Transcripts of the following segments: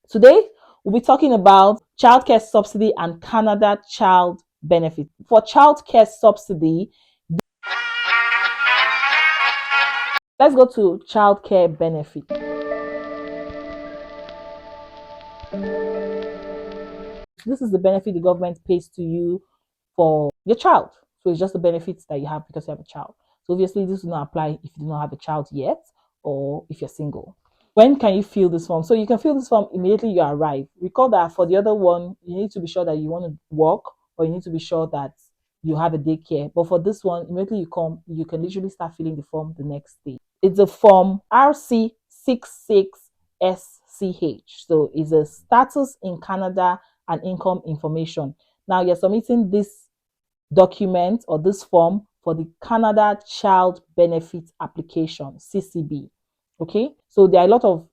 Today, we'll be talking about childcare subsidy and Canada child benefit. For childcare subsidy, let's go to childcare benefit. This is the benefit the government pays to you for your child. So it's just the benefits that you have because you have a child. So obviously, this will not apply if you do not have a child yet or if you're single. When can you fill this form? So you can fill this form immediately you arrive. Recall that for the other one, you need to be sure that you want to work or you need to be sure that you have a daycare. But for this one, immediately you come, you can literally start filling the form the next day. It's a form RC66SCH. So it's a status in Canada and income information. Now you're submitting this document or this form for the Canada Child Benefit Application, CCB. Okay, so there are a lot of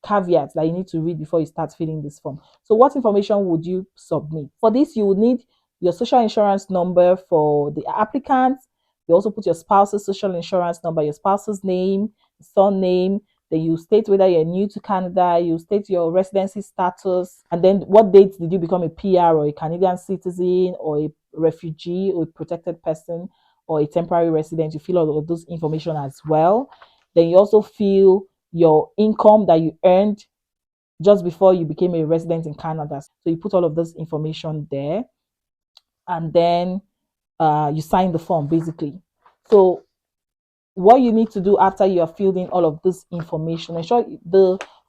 caveats that you need to read before you start filling this form. So what information would you submit? For this, you would need your social insurance number for the applicant. You also put your spouse's social insurance number, your spouse's name, surname. Then you state whether you're new to Canada, you state your residency status, and then what date did you become a PR or a Canadian citizen or a refugee or a protected person or a temporary resident. You fill all of those information as well. Then you also fill your income that you earned just before you became a resident in Canada. So you put all of this information there, and then you sign the form basically. So what you need to do after you are filling all of this information, ensure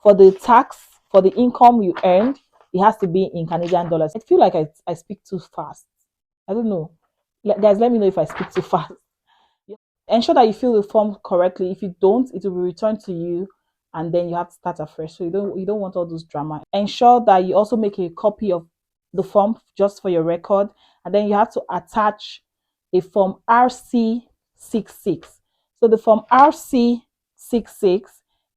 for the tax, for the income you earned, it has to be in Canadian dollars. I feel like I speak too fast. I don't know. Guys, let me know if I speak too fast. Ensure that you fill the form correctly. If you don't, it will be returned to you and then you have to start afresh. So you don't want all those drama. Ensure that you also make a copy of the form just for your record, and then you have to attach a form RC66. So the form RC66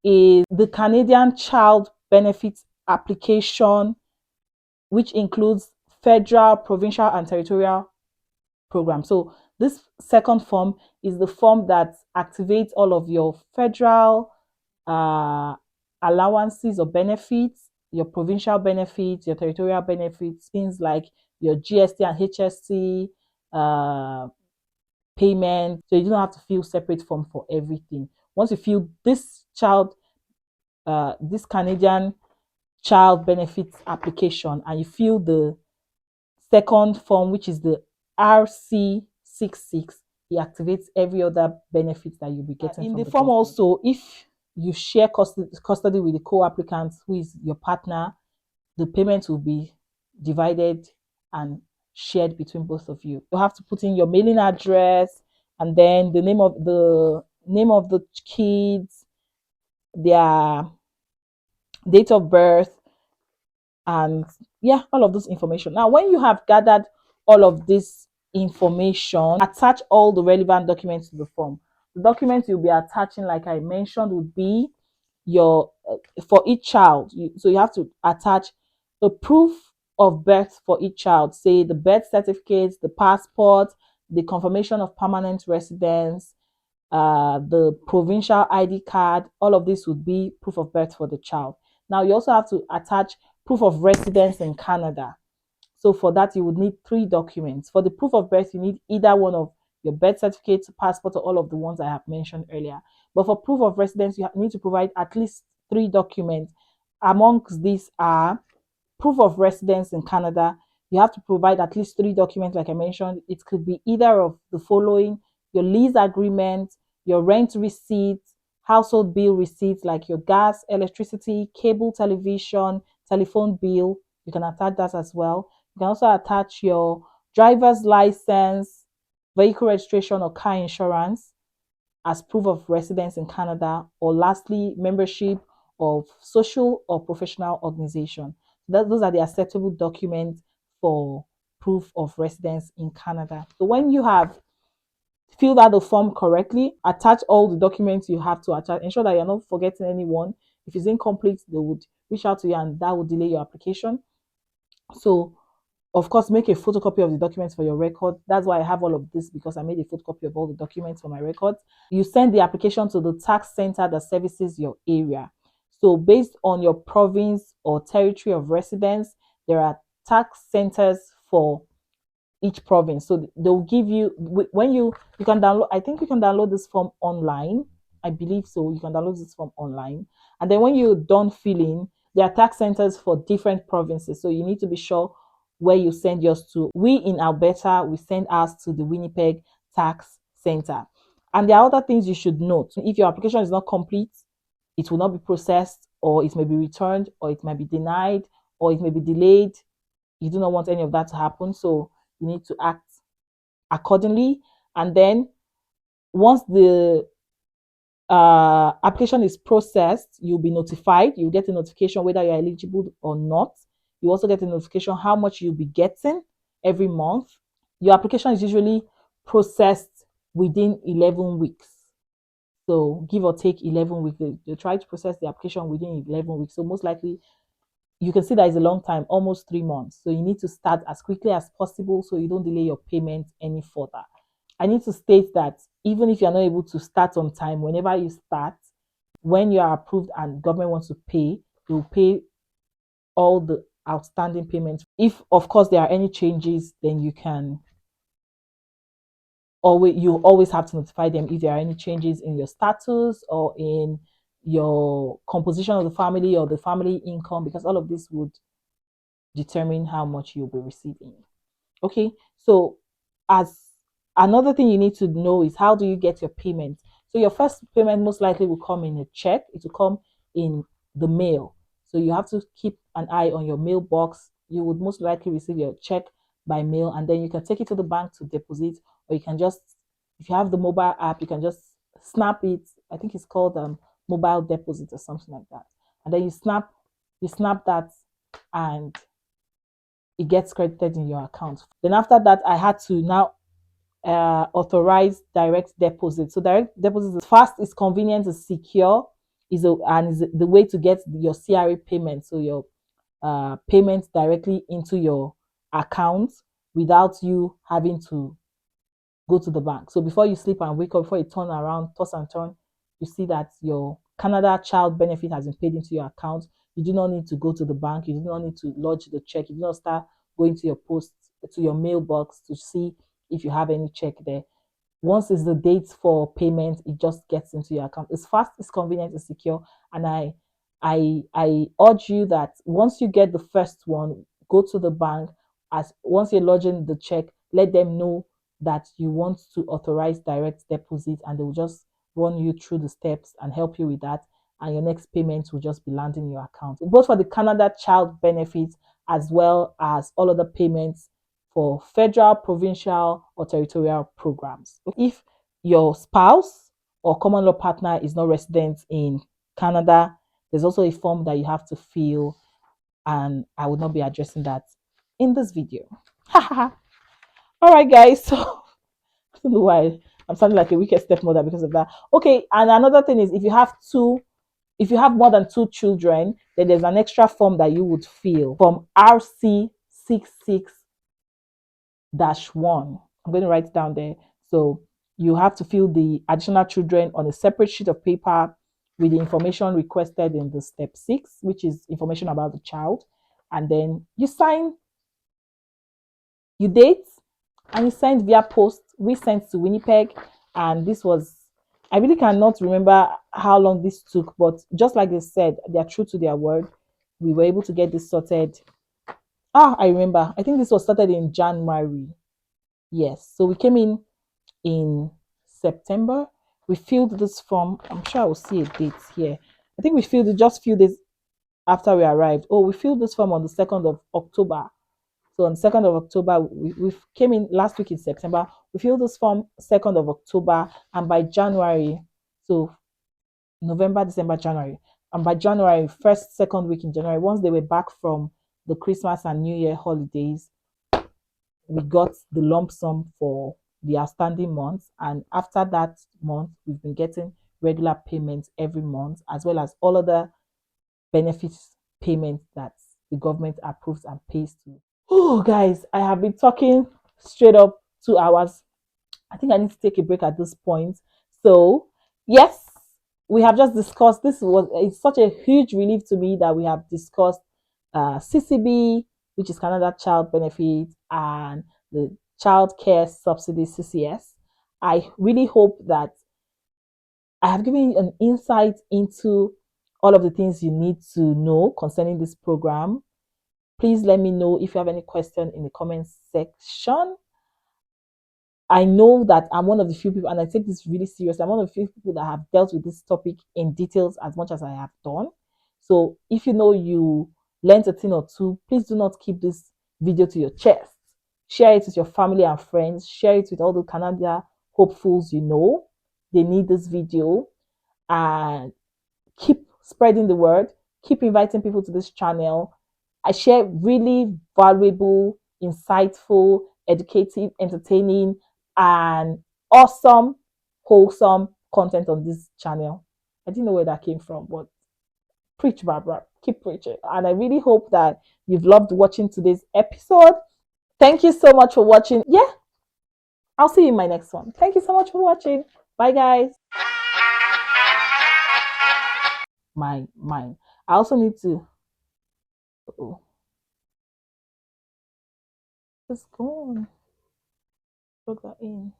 is the Canadian Child Benefits Application, which includes federal, provincial, and territorial program. So this second form is the form that activates all of your federal allowances or benefits, your provincial benefits, your territorial benefits, things like your GST and HST payment. So you don't have to fill separate form for everything. Once you fill this Canadian child benefits application, and you fill the second form, which is the RC66, it activates every other benefit that you'll be getting. In the form also, if you share custody with the co-applicant who is your partner, the payment will be divided and shared between both of you. You have to put in your mailing address and then the name of the kids, their date of birth, and yeah, all of this information. Now, when you have gathered all of this information, attach all the relevant documents to the form. The documents you'll be attaching, like I mentioned, would be your for each child. So you have to attach the proof of birth for each child, say the birth certificate, the passport, the confirmation of permanent residence, the provincial ID card. All of this would be proof of birth for the child. Now you also have to attach proof of residence in Canada. So for that, you would need 3 documents. For the proof of birth, you need either one of your birth certificate, passport, or all of the ones I have mentioned earlier. But for proof of residence, you need to provide at least 3 documents. Amongst these are proof of residence in Canada. You have to provide at least 3 documents, like I mentioned. It could be either of the following: your lease agreement, your rent receipt, household bill receipts like your gas, electricity, cable, television, telephone bill. You can attach that as well. You can also attach your driver's license, vehicle registration, or car insurance as proof of residence in Canada, or lastly, membership of social or professional organization. Those are the acceptable documents for proof of residence in Canada. So when you have filled out the form correctly, attach all the documents you have to attach, ensure that you're not forgetting anyone. If it's incomplete, they would reach out to you and that would delay your application. So of course, make a photocopy of the documents for your record. That's why I have all of this, because I made a photocopy of all the documents for my records. You send the application to the tax center that services your area. So based on your province or territory of residence, there are tax centers for each province. So they'll give you, when you can download, I think you can download this form online. I believe so. You can download this form online. And then when you're done filling, there are tax centers for different provinces. So you need to be sure where you send yours to. We in Alberta, we send ours to the Winnipeg Tax Center. And there are other things you should note. If your application is not complete, it will not be processed, or it may be returned, or it might be denied, or it may be delayed. You do not want any of that to happen. So you need to act accordingly. And then once the application is processed, you'll be notified. You'll get a notification whether you're eligible or not. You also get a notification how much you'll be getting every month. Your application is usually processed within 11 weeks. So give or take 11 weeks. They try to process the application within 11 weeks. So most likely, you can see that is a long time, almost 3 months. So you need to start as quickly as possible so you don't delay your payment any further. I need to state that even if you're not able to start on time, whenever you start, when you are approved and government wants to pay, they will pay all the outstanding payments. If, of course, there are any changes, then you always have to notify them if there are any changes in your status or in your composition of the family or the family income, because all of this would determine how much you'll be receiving. Okay, so as another thing you need to know is, how do you get your payment? So your first payment most likely will come in a check. It will come in the mail. So you have to keep an eye on your mailbox. You would most likely receive your check by mail, and then you can take it to the bank to deposit, or you can just, if you have the mobile app, you can just snap it. I think it's called mobile deposit or something like that. And then you snap that, and it gets credited in your account. Then after that, I had to now authorize direct deposit. So direct deposit is fast, it's convenient, it's secure, is the way to get your CRA payment. So your payments directly into your account without you having to go to the bank. So before you sleep and wake up, before you turn around, toss and turn, you see that your Canada child benefit has been paid into your account. You do not need to go to the bank. You do not need to lodge the check. You do not start going to your post, to your mailbox to see if you have any check there. Once it's the date for payment, it just gets into your account. It's fast, it's convenient, it's secure. And I urge you that once you get the first one, go to the bank. As once you're lodging the check, let them know that you want to authorize direct deposit, and they will just run you through the steps and help you with that. And your next payment will just be landing in your account, both for the Canada child benefits as well as all other payments for federal, provincial, or territorial programs. If your spouse or common law partner is not resident in Canada, there's also a form that you have to fill, and I will not be addressing that in this video. All right, guys. So I don't know why I'm sounding like a wicked stepmother because of that. Okay, and another thing is, if you have more than 2 children, then there's an extra form that you would fill from RC 66-1. I'm going to write it down there. So you have to fill the additional children on a separate sheet of paper with the information requested in the step 6, which is information about the child. And then you sign, you date, and you send via post. We sent to Winnipeg, and this was, I really cannot remember how long this took, but just like they said, they are true to their word. We were able to get this sorted. I remember. I think this was started in January. Yes. So we came in September. We filled this form. I'm sure I will see a date here. I think we filled it just a few days after we arrived. Oh, we filled this form on the 2nd of October. So on 2nd of October, we came in last week in September. We filled this form 2nd of October, and by January, so November, December, January, and by January, first, second week in January, once they were back from the Christmas and New Year holidays, we got the lump sum for the outstanding months. And after that month, we've been getting regular payments every month, as well as all other benefits payments that the government approves and pays to. Oh, guys, I have been talking straight up 2 hours. I think I need to take a break at this point. So, yes, we have just discussed, it's such a huge relief to me that we have discussed CCB, which is Canada Child Benefit, and the Child Care Subsidy CCS. I really hope that I have given you an insight into all of the things you need to know concerning this program. Please let me know if you have any question in the comments section. I know that I'm one of the few people, and I take this really seriously. I'm one of the few people that have dealt with this topic in details as much as I have done. So if you know you learned a thing or two, please do not keep this video to your chest. Share it with your family and friends. Share it with all the Canada hopefuls you know. They need this video. And keep spreading the word. Keep inviting people to this channel. I share really valuable, insightful, educative, entertaining, and awesome, wholesome content on this channel. I didn't know where that came from, but preach, Barbara. Keep preaching. And I really hope that you've loved watching today's episode. Thank you so much for watching. Yeah, I'll see you in my next one. Thank you so much for watching. Bye, guys. My mind. I also need to. Oh, it's gone. Plug that in.